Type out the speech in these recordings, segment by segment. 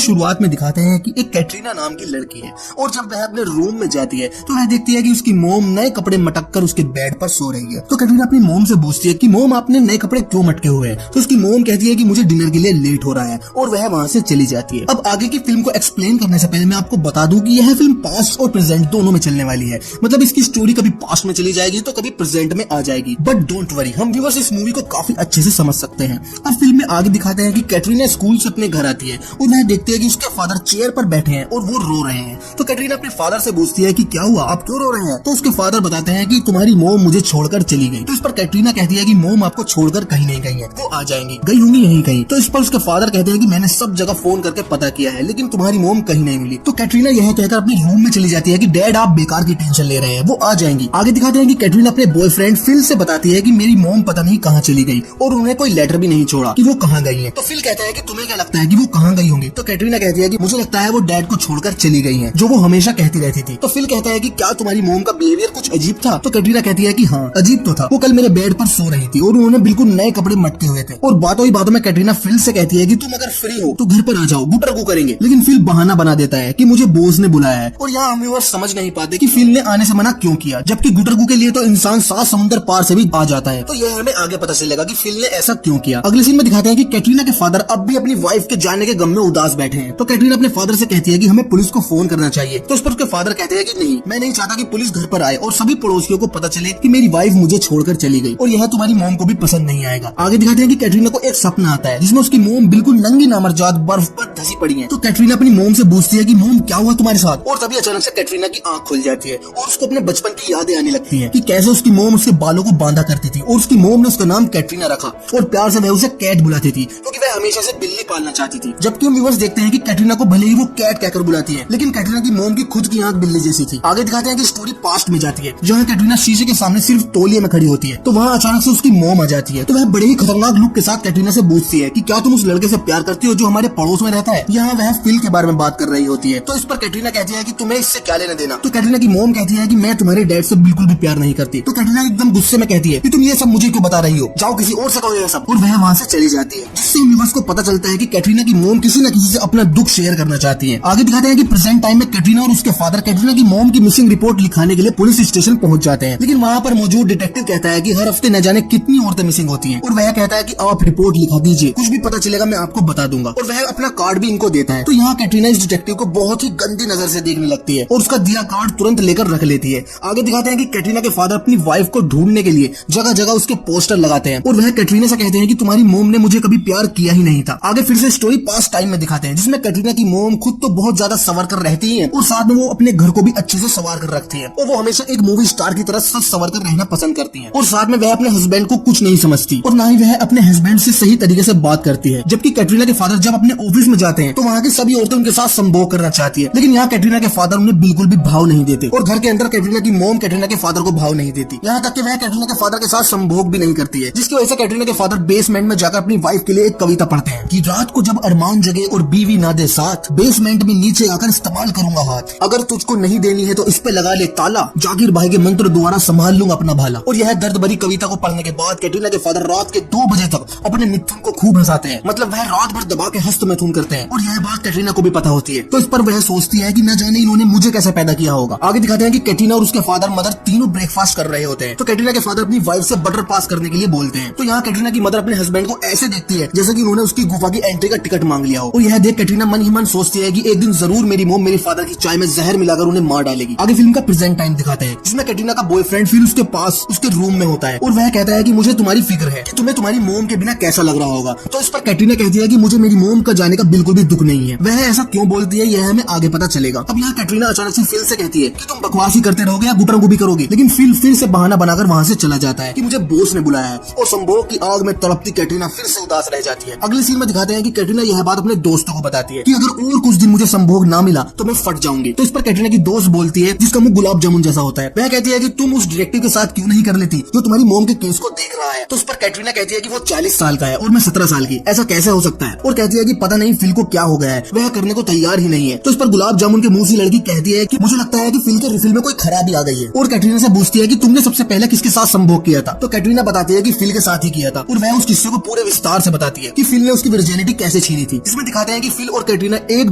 शुरुआत में दिखाते हैं कि एक कैटरीना नाम की लड़की है और जब वह अपने रूम में जाती है तो वह देखती है कि उसकी मोम नए कपड़े मटक कर उसके बेड पर सो रही है। तो कैटरीना अपनी मोम से पूछती है कि मोम आपने नए कपड़े क्यों मटके हुए हैं। तो उसकी मोम कहती है कि मुझे डिनर के लिए लेट हो रहा है और वह वहाँ से चली जाती है। अब आगे की फिल्म को एक्सप्लेन करने से पहले मैं आपको बता दूं कि यह फिल्म पास्ट और प्रेजेंट दोनों में चलने वाली है। मतलब इसकी स्टोरी कभी पास्ट में चली जाएगी तो कभी प्रेजेंट में आ जाएगी। बट डोंट वरी, हम व्यूअर्स इस मूवी को काफी अच्छे से समझ सकते हैं। अब फिल्म में आगे दिखाते हैं कि कैटरीना स्कूल से अपने घर आती है और वह देखती है कि उसके फादर चेयर पर बैठे हैं और वो रो रहे हैं। तो कैटरीना अपने फादर से पूछती है कि क्या हुआ, आप क्यों रो रहे हैं। तो उसके फादर बताते हैं कि तुम्हारी मोम मुझे छोड़कर चली गई। तो इस पर कैटरीना कहती है कि मोम आपको छोड़कर कहीं नहीं गई है, वो आ जाएंगी, गई होंगी यहीं कहीं। तो इस पर उसके फादर कहते हैं कि मैंने सब जगह फोन करके पता किया है लेकिन तुम्हारी मोम कहीं नहीं मिली। तो कैटरीना यह कहकर अपने रूम में चली जाती है कि डैड आप बेकार की टेंशन ले रहे हैं, वो आ जाएंगी। आगे दिखाते हैं कि कैटरीना अपने बॉयफ्रेंड फिल से बताती है कि मेरी मोम पता नहीं कहाँ चली गई और उन्हें कोई लेटर भी नहीं छोड़ा कि वो कहाँ गई है। तो फिल कहता है कि तुम्हें क्या लगता है कि वो कहाँ गई होंगी। तो कैटरीना कहती है कि मुझे लगता है वो डैड को छोड़कर चली गई है, जो वो हमेशा कहती रहती थी। तो फिल कहता है कि क्या तुम्हारी मोम का बिहेवियर कुछ अजीब था। तो कैटरीना कहती है कि हाँ अजीब तो था, वो कल मेरे बेड पर सो रही थी और उन्होंने बिल्कुल नए कपड़े मटके हुए थे। और बातों ही बातों में कैटरीना फिल से कहती है कि तुम अगर फ्री हो तो घर पर आ जाओ, गुटरगू करेंगे। लेकिन फिल बहाना बना देता है कि मुझे बॉस ने बुलाया है। और यहाँ हम व्यूअर्स समझ नहीं पाते कि फिल ने आने से मना क्यों किया, जबकि गुटरगू के लिए तो इंसान 7 समुद्र पार से भी आ जाता है। तो यह हमें आगे पता चलेगा कि फिल ने ऐसा क्यों किया। अगले सीन में दिखाते हैं कि कैटरीना के फादर अब भी अपनी वाइफ के जाने के गम में उदास बैठे हैं। तो कैटरीना अपने फादर से कहती है कि हमें पुलिस को फोन करना चाहिए। तो उस पर उसके फादर कहते हैं कि नहीं, मैं नहीं चाहता कि पुलिस घर पर आए और सभी पड़ोसियों को पता चले कि मेरी वाइफ मुझे छोड़कर चली गई और यह तुम्हारी मोम को भी पसंद नहीं आएगा। आगे दिखाते हैं कि कैटरीना को एक सपना आता है जिसमें उसकी मोम बिल्कुल नंगी नामर्जाद बर्फ पर धसी पड़ी है। तो कैटरीना अपनी मोम से पूछती है कि मोम क्या हुआ तुम्हारे साथ। और तभी अचानक से कैटरीना की आंख खुल जाती है और उसको अपने बचपन की यादें आने लगती है कि कैसे उसकी मोम उसके बालों को बांधा करती थी और उसकी मोम ने उसका नाम कैटरीना रखा और प्यार से वह उसे कैट बुलाती थी क्योंकि वह हमेशा से बिल्ली पालना चाहती थी। जबकि हम व्यूअर्स देखते हैं कि कैटरीना को भले ही वो कैट कहकर बुलाती है लेकिन कैटरीना की मोम की खुद की आंख बिल्ली जैसी थी। आगे दिखाते हैं कि स्टोरी पास्ट में जाती है जहाँ कैटरीना शीशे के सामने सिर्फ तौलिए में खड़ी होती है। तो वहाँ अचानक से उसकी मोम आ जाती है। तो वह बड़े ही खतरनाक लुक के साथ कैटरीना से पूछती है कि क्या तुम उस लड़के से प्यार करती हो जो हमारे पड़ोस में रहता है। यहाँ वह फिल के बारे में बात कर रही होती है। तो इस पर कैटरीना कहती है कि तुम्हें इससे क्या लेना देना। तो कैटरीना की मोम कहती है कि मैं तुम्हारे डैड से बिल्कुल भी प्यार नहीं करती। तो कैटरीना एकदम गुस्से में कहती है कि तुम ये सब मुझे क्यों बता रही हो, जाओ किसी और से कहो ये सब। और वह वहाँ से चली जाती है जिससे यूनिवर्स को पता चलता है कि कैटरीना की मोम किसी न किसी से अपना दुख शेयर करना चाहती है। आगे दिखाते हैं कि प्रेजेंट टाइम में कैटरीना और उसके फादर कैटरीना की मोम की मिसिंग रिपोर्ट लिखाने के लिए पुलिस स्टेशन पहुंच जाते हैं। लेकिन वहाँ पर मौजूद डिटेक्टिव कहता है कि हर हफ्ते न जाने कितनी औरतें मिसिंग होती हैं और वह कहता है कि आप रिपोर्ट लिखा दीजिए, कुछ भी पता चलेगा मैं आपको बता दूंगा। और वह अपना कार्ड भी इनको देता है। तो यहाँ कैटरीना इस डिटेक्टिव को बहुत ही गंदी नजर से देखने लगती है और उसका दिया कार्ड तुरंत लेकर रख लेती है। आगे दिखाते हैं कि कैटरीना के फादर अपनी वाइफ को ढूंढने के लिए जगह जगह उसके पोस्टर लगाते हैं और वह कैटरीना से कहते हैं कि तुम्हारी मोम ने मुझे कभी प्यार किया ही नहीं था। आगे फिर से स्टोरी पास्ट टाइम में दिखाते हैं जिसमें कैटरीना की मोम खुद तो बहुत ज्यादा संवर कर रहती है और साथ में वो अपने घर को भी अच्छे से संवार कर रखती है और वो हमेशा एक मूवी स्टार की तरह सच संवर कर रहना पसंद करती है। और साथ में वह अपने हस्बैंड को कुछ नहीं समझती और ना ही वह अपने हस्बैंड से सही तरीके से बात करती है। जबकि कैटरीना के फादर जब अपने ऑफिस में जाते हैं तो वहाँ की सभी औरतें उनके साथ संभोग करना चाहती है लेकिन यहाँ कैटरीना के फादर उन्हें बिल्कुल भी भाव नहीं देते और घर के अंदर कैटरीना की मोम कैटरीना के फादर को भाव नहीं देती। यहाँ तक कि वह कैटरीना के फादर के साथ संभोग भी नहीं करती है जिसकी वजह से कैटरीना के फादर बेसमेंट में जाकर अपनी वाइफ के लिए एक कविता पढ़ते हैं कि रात को जब अरमान जगे और बीवी ना दे साथ, बेसमेंट में नीचे आकर इस्तेमाल करूंगा हाथ, अगर तुझको नहीं देनी है तो इस पे लगा ले ताला, जाकिर भाई के मंत्र द्वारा संभाल लूंगा अपना भाला। और यह दर्द भरी कविता को पढ़ने के बाद कैटरीना के फादर रात के 2 बजे तक अपने मिथुन को खूब हंसाते हैं। मतलब वह रात भर दबा के हस्त मैथुन करते हैं और यह बात कैटरीना को भी पता होती है। तो इस पर वह सोचती है कि न जाने इन्होंने मुझे कैसे पैदा किया होगा। आगे दिखाते हैं कि कैटरीना और उसके फादर मदर तीनों ब्रेकफास्ट कर रहे होते हैं। तो कैटरीना के फादर अपनी वाइफ से बटर पास करने के लिए बोलते हैं। तो यहाँ कैटरीना की मदर अपने हस्बैंड को ऐसे देखती है जैसे कि उन्होंने उसकी गुफा की एंट्री का टिकट मांग लिया हो। और यह देख कैटरीना मन ही मन सोचती है कि एक दिन जरूर मेरी मोम मेरे फादर की चाय में जहर मिलाकर उन्हें मार डालेगी। आगे फिल्म का प्रेजेंट टाइम दिखाते हैं जिसमें कैटरीना का बॉयफ्रेंड फिर उसके पास उसके रूम में होता है और वह कहता है कि मुझे तुम्हारी फिक्र है कि तुम्हें तुम्हारी मोम के बिना कैसा लग रहा होगा। तो इस पर कैटरीना कहती है कि मुझे मेरी मोम का जाने का बिल्कुल भी दुख नहीं है। वह ऐसा क्यों बोलती है यह हमें आगे पता चलेगा। अब यहाँ कैटरीना अचानक से फिल से कहती है कि तुम बकवास ही करते रहोगे या गुटरगुबी करोगे। लेकिन फिल फिर से बहाना बनाकर वहाँ से चला जाता है कि मुझे बॉस ने बुलाया है और संभोग की आग में तड़पती कैटरीना फिर से उदास रह जाती है। अगले सीन में दिखाते हैं कि कैटरीना यह बात अपने दोस्तों को बताती है कि अगर और कुछ दिन मुझे संभोग ना मिला तो मैं फट जाऊंगी। तो इस पर कैटरीना की दोस्त बोलती है जिसका मुंह गुलाब जामुन जैसा होता है। वह कहती है कि तुम उस डिटेक्टिव के साथ क्यों नहीं कर लेती जो तुम्हारी मोम के केस को देख रहा है। तो उस पर कैटरीना कहती है कि वो 40 साल का है और मैं 17 साल की, ऐसा कैसे हो सकता है। और कहती है कि पता नहीं फिल को क्या हो गया है, वह करने को तैयार ही नहीं है। तो इस पर गुलाब जामुन के मुंह से लड़की कहती है कि मुझे लगता है कि फिल के रिफिल में कोई खराबी आ गई है। और कैटरीना से पूछती है कि तुमने सबसे पहले किसके साथ संभोग किया था। तो कैटरीना बताती है कि फिल के साथ ही किया था और वह उस किस्से को पूरे विस्तार से बताती है कि फिल ने उसकी वर्जिनिटी कैसे छीनी थी। इसमें दिखाते हैं कि फिल और कैटरीना एक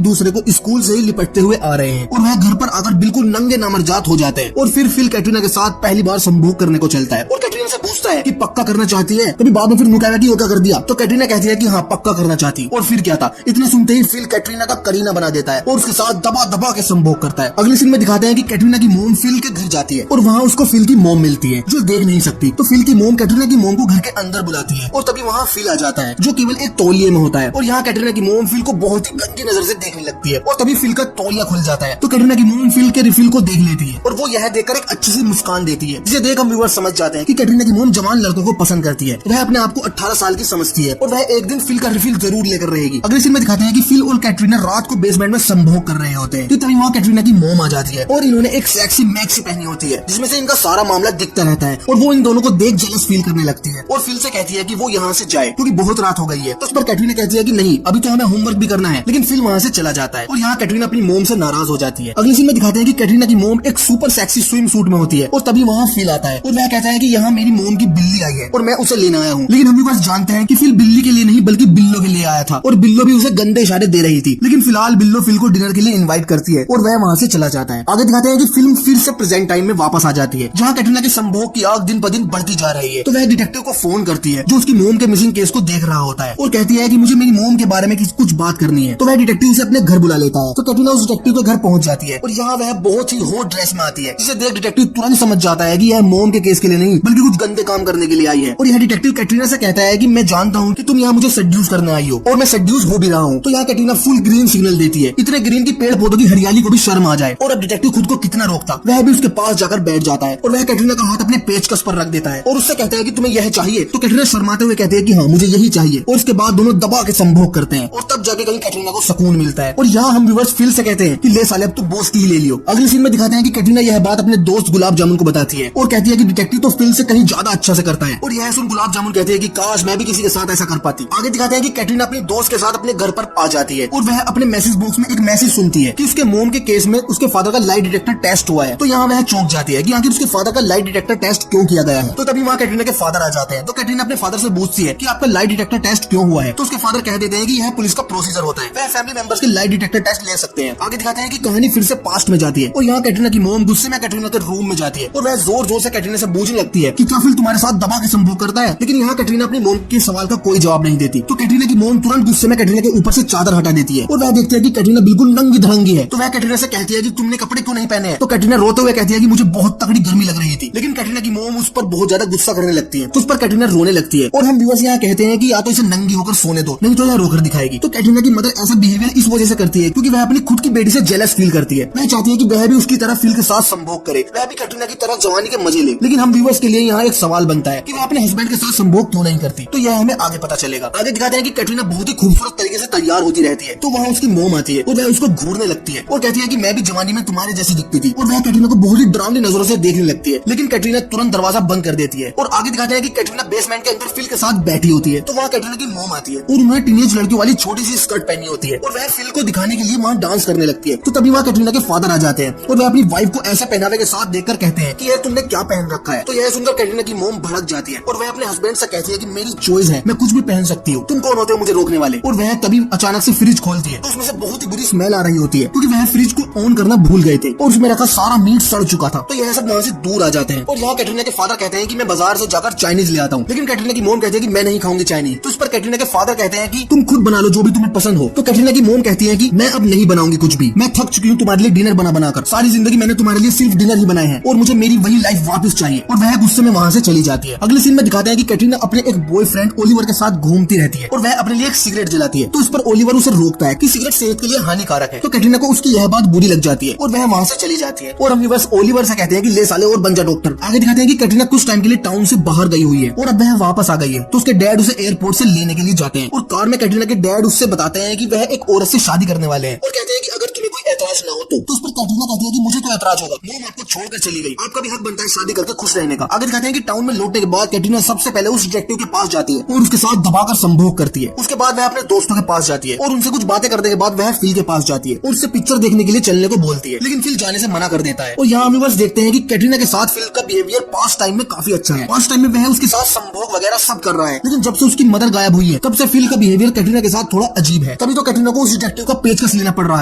दूसरे को स्कूल से ही लिपटते हुए आ रहे हैं और वह घर पर आकर बिल्कुल नंगे नामर्जात हो जाते हैं। और फिर फिल कैटरीना के साथ पहली बार संभोग करने को चलता है और कैटरीना से पूछता है कि पक्का करना चाहती है। कभी बाद में फिर नुकाया कि ओका कर दिया, तो कैटरीना कहती है कि हाँ पक्का करना चाहती। और फिर क्या था, इतने सुनते ही फिल कैटरीना का करीना बना देता है और उसके साथ दबा दबा के संभोग करता है। अगले सीन में दिखाते हैं कि कैटरीना की मोम फिल के घर जाती है और वहाँ उसको फिल की मोम मिलती है जो देख नहीं सकती। तो फिल की मोम कैटरीना की मोम को घर के अंदर बुलाती है और तभी वहाँ फिल आ जाता है जो केवल एक तौलिए में होता है। और यहाँ कैटरीना की मोम फिल को बहुत ही गंदी नजर से देखने लगती है और तभी फिल का तौलिया खुल जाता है। तो कैटरीना की मोम फिल के रिफिल को देख लेती है और वो यह देखकर एक अच्छी सी मुस्कान देती है, जिसे देख हम व्यूअर्स समझ जाते हैं कि कैटरीना की मोम जवान लड़कों को पसंद करती है। वह अपने आप को 18 साल की समझती है और वह एक दिन फिल का रिफिल जरूर लेकर रहेगी। अगले सीन में दिखाते हैं कि फिल और कैटरीना रात को बेसमेंट में संभोग कर रहे होते हैं। तो तभी वहाँ कैटरीना की मोम आ जाती है और इन्होंने एक सेक्सी मैक्सी पहनी होती है जिसमें से इनका सारा मामला दिखता रहता है और वो इन दोनों को देख जेलस फील करने लगती है और फिल से कहती है कि वो यहाँ से जाए क्योंकि बहुत रात हो गई है। तो उस पर कैटरीना कहती है कि नहीं, अभी तो हमें होमवर्क भी करना है, लेकिन फिल वहाँ से चला जाता है और यहाँ कैटरीना अपनी मोम से नाराज हो जाती है। अगले सीन में दिखाते हैं कि कैटरीना की मोम एक सुपर सेक्सी स्विम सूट में होती है और तभी वहाँ फिल आता है और वह कहता है कि यहाँ मेरी मोम की बिल्ली आई है और मैं उसे लेने आया हूँ। लेकिन हम भी बस जानते हैं कि फिल बिल्ली के लिए नहीं बल्कि बिल्लो के लिए आया था और बिल्लो भी उसे गंदे इशारे दे रही थी। लेकिन फिलहाल बिल्लो फिल को डिनर के लिए इन्वाइट करती है और वह वहाँ से चला जाता है। आगे दिखाते हैं कि फिल्म फिर से प्रेजेंट टाइम में वापस आ जाती है जहाँ कैटरीना के संभोग की आग दिन ब दिन बढ़ती जा रही है। तो वह डिटेक्टिव को फोन करती है जो उसकी मोम के मिसिंग केस को देख रहा होता है और कहती है कि मुझे मेरी मोम के बारे में कुछ बात करनी है। तो वह डिटेक्टिव उसे अपने घर बुला लेता है। तो कैटरीना उस डिटेक्टिव के घर पहुंच जाती है और यहाँ वह बहुत ही हॉट ड्रेस में आती है जिसे देख डिटेक्टिव तुरंत समझ जाता है कि यह मोम के केस के लिए नहीं बल्कि कुछ गंदे काम करने के लिए आई है। और यह डिटेक्टिव कैटरीना से कहता है कि मैं जानता हूँ कि तुम यहाँ मुझे सेड्यूस करने आई हो और मैं सेड्यूस हो भी रहा हूँ। तो यहाँ कैटरीना फुल ग्रीन सिग्नल देती है, इतने ग्रीन की पेड़ पौधों की हरियाली को भी शर्म आ जाए। और अब डिटेक्टिव खुद को कितना रोकता, वह भी उसके पास जाकर बैठ जाता है और वह कैटरीना का हाथ अपने पेचकस पर रख देता है और उससे कहता है कि तुम्हें यह चाहिए। तो कैटरीना शर्माते हुए कहती है कि हाँ मुझे यही चाहिए और उसके बाद दोनों दबा के संभोग करते हैं और तब जाके कहीं कैटरीना को सुकून मिलता है। और यहाँ हम व्यूअर्स फिल से कहते हैं कि ले साले अब तू बॉस की ही ले लियो। अगले सीन में दिखाते हैं कि कैटरीना यह बात अपने दोस्त गुलाब जामुन को बताती है और कहती है कि डिटेक्टिव तो फिल से कहीं ज्यादा अच्छा से करता है। और यह सुन गुलाब जामुन कहती है कि काश मैं भी किसी के साथ ऐसा कर पाती। आगे दिखाते हैं कि कैटरीना अपने दोस्त के साथ अपने घर पर आ जाती है और वह अपने मैसेज बॉक्स में एक मैसेज सुनती है कि उसके मोम के केस में उसके फादर का लाई डिटेक्टर टेस्ट हुआ है। तो यहाँ वह चौंक जाती है कि आखिर उसके फादर का लाई डिटेक्टर टेस्ट क्यों किया गया है। तो तभी वहाँ कैटरीना के फादर आ जाते हैं। तो कैटरीना अपने फादर से पूछती है कि आपका लाई डिटेक्टर टेस्ट क्यों हुआ है। तो उसके फादर कह देते हैं कि यह पुलिस का प्रोसीजर होता है, वह फैमिली मेंबर्स के लाई डिटेक्टर टेस्ट ले सकते हैं। आगे दिखाते हैं कि कहानी फिर से पास्ट में जाती है और यहाँ कैटरीना की मोम गुस्से में कैटरीना के रूम में जाती है और वह जोर जोर से कैटरीना से पूछने लगती है कि क्या फिल तुम्हारे साथ दबा के संभोग करता है। लेकिन यहाँ कैटरीना अपनी मोम के सवाल का कोई जवाब नहीं देती। तो कैटरीना की मोम तुरंत गुस्से में कैटरीना के ऊपर से चादर हटा देती है और वह देखती है कि कैटरीना बिल्कुल नंगी धड़ंगी है। तो वह कैटरीना से कहती है कि तुमने कपड़े क्यों नहीं पहने हैं। तो कैटरीना रोते हुए कहती है कि मुझे बहुत तगड़ी गर्मी लग रही थी। लेकिन कैटरीना की मोम उस पर बहुत ज्यादा गुस्सा करने लगती है तो उस पर कैटरीना रोने लगती है। और हम व्यूअर्स यहाँ कहते हैं कि या तो इसे नंगी होकर सोने दो, नहीं तो यह रोकर दिखाएगी। तो कैटरीना की मदर ऐसा बिहेवियर इस वजह से करती है क्योंकि वह अपनी खुद की बेटी से जेलस फील करती है। वह चाहती है कि वह भी उसकी तरह फिल के साथ संभोग करे, वह भी कैटरीना की तरह जवानी के मजे ले। लेकिन हम व्यूअर्स के लिए यहाँ एक सवाल बनता है कि वह अपने हस्बैंड के साथ संभोग क्यों नहीं करती। तो यह हमें आगे पता चलेगा। आगे दिखाते हैं कि कैटरीना बहुत ही खूबसूरत तरीके से तैयार होती रहती है। तो वहाँ उसकी मोम आती है और वह उसको घूरने लगती है और कहती है कि मैं भी जवानी में तुम्हारे जैसी दिखती थी। और वह कैटरीना को बहुत ही डरावनी नजरों से देखने लगती है। लेकिन कैटरीना तुरंत दरवाजा बंद कर देती है। और आगे दिखाते हैं कि कैटरीना बेसमेंट के अंदर फिल के साथ बैठी होती है। तो वहाँ कैटरीना की मोम आती है और उन्होंने टीनेज लड़कियों वाली छोटी सी स्कर्ट पहनी होती है और वह फिल को दिखाने के लिए वहाँ डांस करने लगती है। तो तभी वहाँ कैटरीना के फादर आ जाते हैं और वह अपनी वाइफ को ऐसा पहनावे के साथ देखकर कहते हैं कि यार तुमने क्या पहन रखा है। तो यह सुनकर कैटरीना की मोम भड़क जाती है और वह अपने हस्बैंड से कहती है कि मेरी चॉइस है, मैं कुछ भी पहन सकती हूँ, तुम कौन होते हो मुझे रोकने वाले। और वह तभी अचानक से फ्रिज खोलती है तो उसमें से बहुत ही बुरी स्मेल आ रही होती है क्योंकि वह फ्रिज को ऑन करना भूल गए थे और उसमें रखा सारा मीट सड़ चुका था। तो यह सब वहाँ से दूर आ जाते हैं और यहाँ कैटरीना के फादर कहते हैं कि मैं बाजार से जाकर चाइनीज ले आता हूँ। लेकिन कैटरीना की मोम कहती है कि मैं नहीं खाऊंगी चाइनीज। तो इस पर कैटरीना के फादर कहते हैं कि तुम खुद बना लो जो भी तुम्हें पसंद हो। तो कैटरीना की मोम कहती है कि मैं अब नहीं बनाऊंगी कुछ भी, मैं थक चुकी हूँ तुम्हारे लिए डिनर बनाकर। सारी जिंदगी मैंने तुम्हारे लिए सिर्फ डिनर ही बनाए हैं और मुझे मेरी वही लाइफ वापस चाहिए। और वह गुस्से में वहाँ से चली जाती है। अगले सीन में दिखाते हैं कि कैटरीना अपने एक बॉयफ्रेंड ओलिवर के साथ घूमती रहती है और वह अपने लिए एक सिगरेट जलाती है। तो इस पर ओलिवर उसे रोकता है कि सिगरेट सेहत के लिए हानिकारक है। तो कैटरीना को उसकी यह बात बुरी लग जाती है और वह वहाँ से चली जाती है। और हम बस ओलिवर से कहते हैं कि ले साले और बन जा डॉक्टर। आगे दिखाते हैं कि कैटरीना कुछ टाइम के लिए टाउन से बाहर गई हुई है और अब वह वापस आ गई है। तो उसके डैड उसे एयरपोर्ट से लेने के लिए जाते हैं और कार में कैटरीना के डैड उससे बताते हैं कि वह एक औरत से शादी करने वाले हैं और कहते हैं कि अगर तुम्हें कोई एतराज ना हो तो उस पर कैटरीना कहती है कि मुझे क्यों एतराज होगा, मोम आपको छोड़कर चली गई, आपका भी हक बनता है शादी करके खुश रहने का। आगे दिखाते हैं कि टाउन में लौटने के बाद कैटरीना सबसे पहले उस डिटेक्टिव के पास जाती है और उसके साथ दबाकर संभोग करती है। उसके बाद वह अपने दोस्तों के पास जाती है और उनसे कुछ बातें करने के बाद वह फिल के पास जाती है और उससे पिक्चर देखने के लिए चलने को बोलती है, लेकिन फिल जाने से मना कर देता है। और यहाँ हम बस देखते हैं कि कैटरीना के साथ फिल का बिहेवियर पास्ट टाइम में काफी अच्छा है। पास्ट टाइम में वह उसके साथ संभोग वगैरह सब कर रहा है, लेकिन जब से उसकी मदर गायब हुई है तब से फिल का बिहेवियर कैटरीना के साथ थोड़ा अजीब है। तभी तो कैटरीना को उस डिटेक्टिव का पेचकस लेना पड़ रहा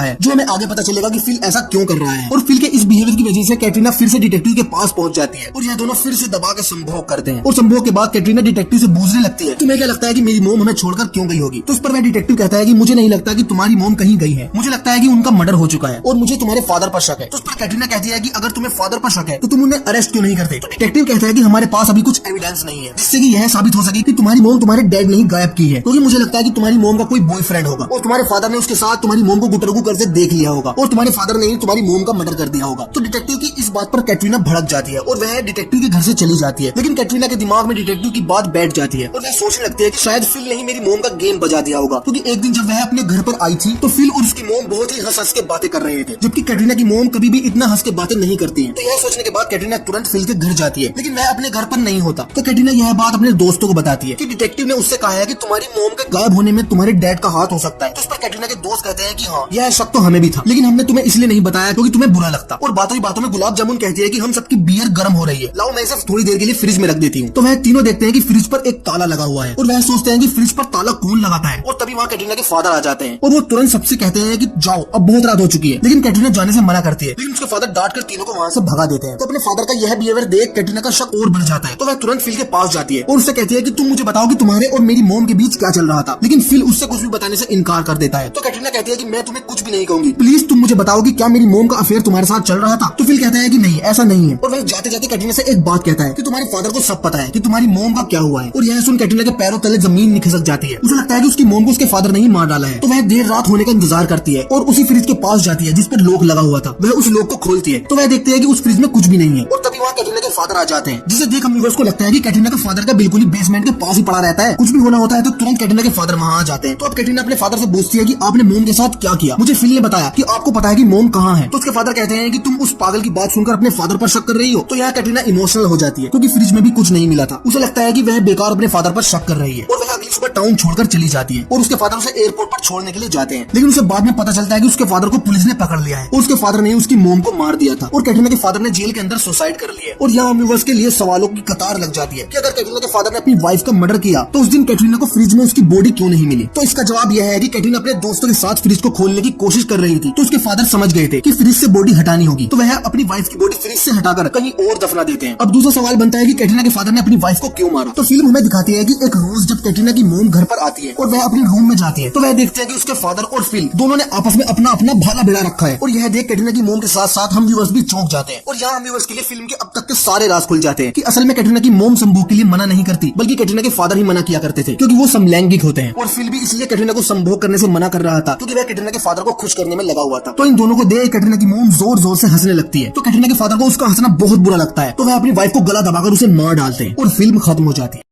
है, जो हमें आगे पता चलेगा कि फिल ऐसा क्यों कर रहा है। और फिल के इस बिहेवियर की वजह से कैटरीना फिर से डिटेक्टिव के पास पहुंच जाती है और यह दोनों फिर से दबा के संभोग करते हैं। और संभोग के बाद कैटरीना डिटेक्टिव से पूछने लगती है, तुम्हें क्या लगता है कि मेरी मोम हमें छोड़कर क्यों गई होगी? तो उस पर वह डिटेक्टिव कहता है कि मुझे नहीं लगता कि तुम्हारी मोम कहीं गई है, मुझे लगता है कि उनका मर्डर हो चुका है और मुझे तुम्हारे फादर पर शक है। तो उस पर कैटरीना कहती है कि अगर तुम्हें फादर पर शक है तो तुम उन्हें अरेस्ट क्यों नहीं करते? तो डिटेक्टिव कहता है कि हमारे पास अभी कुछ एविडेंस नहीं है जिससे कि यह साबित हो सके कि तुम्हारी मोम तुम्हारे डैड ने ही गायब की है, क्योंकि मुझे लगता है कि तुम्हारी मोम का कोई बॉयफ्रेंड होगा और तुम्हारे फादर ने उसके साथ तुम्हारी मोम को गुटरगू करते देख लिया होगा और तुम्हारे फादर ने ही तुम्हारी मोम का मर्डर कर दिया होगा। तो डिटेक्टिव की इस बात पर कैटरीना भड़क जाती है और वह डिटेक्टिव के घर से चली जाती है, लेकिन कैटरीना के दिमाग में डिटेक्टिव की बात बैठ जाती है और वह सोचने लगती है कि शायद फिल ने ही मेरी मोम का गेम बजा दिया होगा, क्योंकि एक दिन जब वह अपने घर पर आई थी तो फिल और उसकी मोम बहुत ही हंस के बातें कर रहे थे, जबकि कैटरीना की मोम कभी भी इतना हंस के बातें नहीं करती है। तो यह सोचने के बाद कैटरीना तुरंत फिल के घर जाती है, लेकिन वह अपने घर पर नहीं होता। तो कैटरीना यह बात अपने दोस्तों को बताती है कि डिटेक्टिव ने उससे कहा है कि तुम्हारी मोम के गायब होने में तुम्हारे डैड का हाथ हो सकता है। तो उस पर कैटरीना के दोस्त कहते हैं कि हाँ, यह शक तो हमें भी था, लेकिन हमने तुम्हें इसलिए नहीं बताया क्योंकि तुम्हें बुरा लगता। और बातों ही बातों में गुलाब जामुन कहती है कि हम सबकी बियर गर्म हो रही है, लाओ मैं इसे थोड़ी देर के लिए फ्रिज में रख देती हूँ। तो वह तीनों देखते हैं कि फ्रिज पर एक ताला लगा हुआ है और वह सोचते हैं कि फ्रिज पर ताला कौन लगाता है। और तभी वहाँ कैटरीना के फादर आ जाते हैं और वो तुरंत सबसे कहते हैं कि जाओ, अब बहुत रात हो चुकी है। लेकिन कैटरीना जाने से मना करती है, लेकिन उसके फादर डांट कर तीनों को वहाँ से भगा देते हैं। तो अपने फादर का यह बिहेवियर देख कैटरीना का शक और बढ़ जाता है। तो वह तुरंत फिल के पास जाती है और उससे कहती है कि तुम मुझे बताओ कि तुम्हारे और मेरी मोम के बीच क्या चल रहा था। लेकिन फिल उससे कुछ भी बताने से इनकार कर देता है। तो कैटरीना कहती है कि मैं तुम्हें कुछ भी नहीं कहूंगी, प्लीज तुम मुझे बताओ कि क्या मेरी मोम का अफेयर तुम्हारे साथ चल रहा था? तो फिल कहता है कि नहीं, ऐसा नहीं है। और वह जाते जाते कैटरीना से एक बात कहता है कि तुम्हारे फादर को सब पता है कि तुम्हारी मोम का क्या हुआ है। और यह सुन कैटरीना के पैरों तले जमीन खिसक जाती है। उसे लगता है कि उसकी मोम को उसके फादर ने ही मार डाला है। तो वह देर रात होने का इंतजार करती है और उसी फ्रिज के पास जाती है जिस पर लॉक लगा हुआ था। वह उस लॉक को खोलती है तो वह देखती है कि उस फ्रिज में कुछ भी नहीं है। और तभी वहाँ कैटरीना के फादर आ जाते हैं, जिसे देख हम व्यूअर्स को लगता है कि कैटरीना का फादर का बिल्कुल ही बेसमेंट के पास ही पड़ा रहता है, कुछ भी होना होता है तो तुरंत कैटरीना के फादर वहाँ आ जाते हैं। तो अब कैटरीना अपने फादर से पूछती है कि आपने मोम के साथ क्या किया? मुझे फिल ने बताया कि आपको पता है कि मोम कहाँ है। तो उसके फादर कहते हैं कि तुम उस पागल की बात सुनकर अपने फादर पर शक कर रही हो। तो यहाँ कैटरीना इमोशनल हो जाती है क्योंकि फ्रिज में भी कुछ नहीं मिला था। उसे लगता है कि वह बेकार अपने फादर पर शक कर रही है और वह अगली सुबह टाउन छोड़कर चली जाती है और उसके फादर उसे एयरपोर्ट पर छोड़ने के लिए जाते हैं। लेकिन उसे बाद में पता चलता है कि उसके फादर को पुलिस ने पकड़ लिया है और उसके फादर ने उसकी मोम को मार दिया था और कैटरीना के फादर ने जेल के अंदर सुसाइड कर लिया। और यहाँ व्यूअर्स के लिए सवालों की कतार लग जाती है कि अगर कैटरीना के फादर ने अपनी वाइफ का मर्डर किया तो उस दिन कैटरीना को फ्रिज में उसकी बॉडी क्यों नहीं मिली? तो इसका जवाब यह है कि कैटरीना अपने दोस्तों के साथ फ्रिज को खोलने की कोशिश कर रही थी। तो उसके फादर समझ गए थे कि फ्रिज से बॉडी हटानी होगी, तो वह अपनी वाइफ की बॉडी फ्रिज से हटाकर कहीं और दफना देते हैं। अब दूसरा सवाल बनता है कि कैटरीना के फादर ने अपनी वाइफ को क्यों मारा? तो फिल्म हमें दिखाती है कि एक रोज जब कैटरीना की मोम घर पर आती है और वह अपने रूम में जाती है तो वह देखते हैं कि उसके फादर और फिल दोनों ने आपस में अपना अपना भाला भिड़ा रखा है। और यह देख कैटरीना की मोम के साथ साथ हम व्यूअर्स भी चौंक जाते हैं। और यहाँ हम व्यूअर्स के लिए फिल्म के अब तक के सारे राज खुल जाते हैं कि असल में कैटरीना की मोम संभोग के लिए मना नहीं करती, बल्कि कैटरीना के फादर ही मना किया करते थे क्योंकि वो समलैंगिक होते हैं। और फिल भी इसलिए कैटरीना को संभोग करने से मना कर रहा था क्योंकि वह कैटरीना के फादर को खुश करने में लगा हुआ था। तो इन दोनों को देख कैटरीना की मोम जोर जोर से हंसने लगती है। तो कैटरीना के फादर को उसका हंसना बहुत बुरा लगता है, तो वह अपनी वाइफ को गला दबाकर उसे मार डालते हैं और फिल्म खत्म हो जाती है।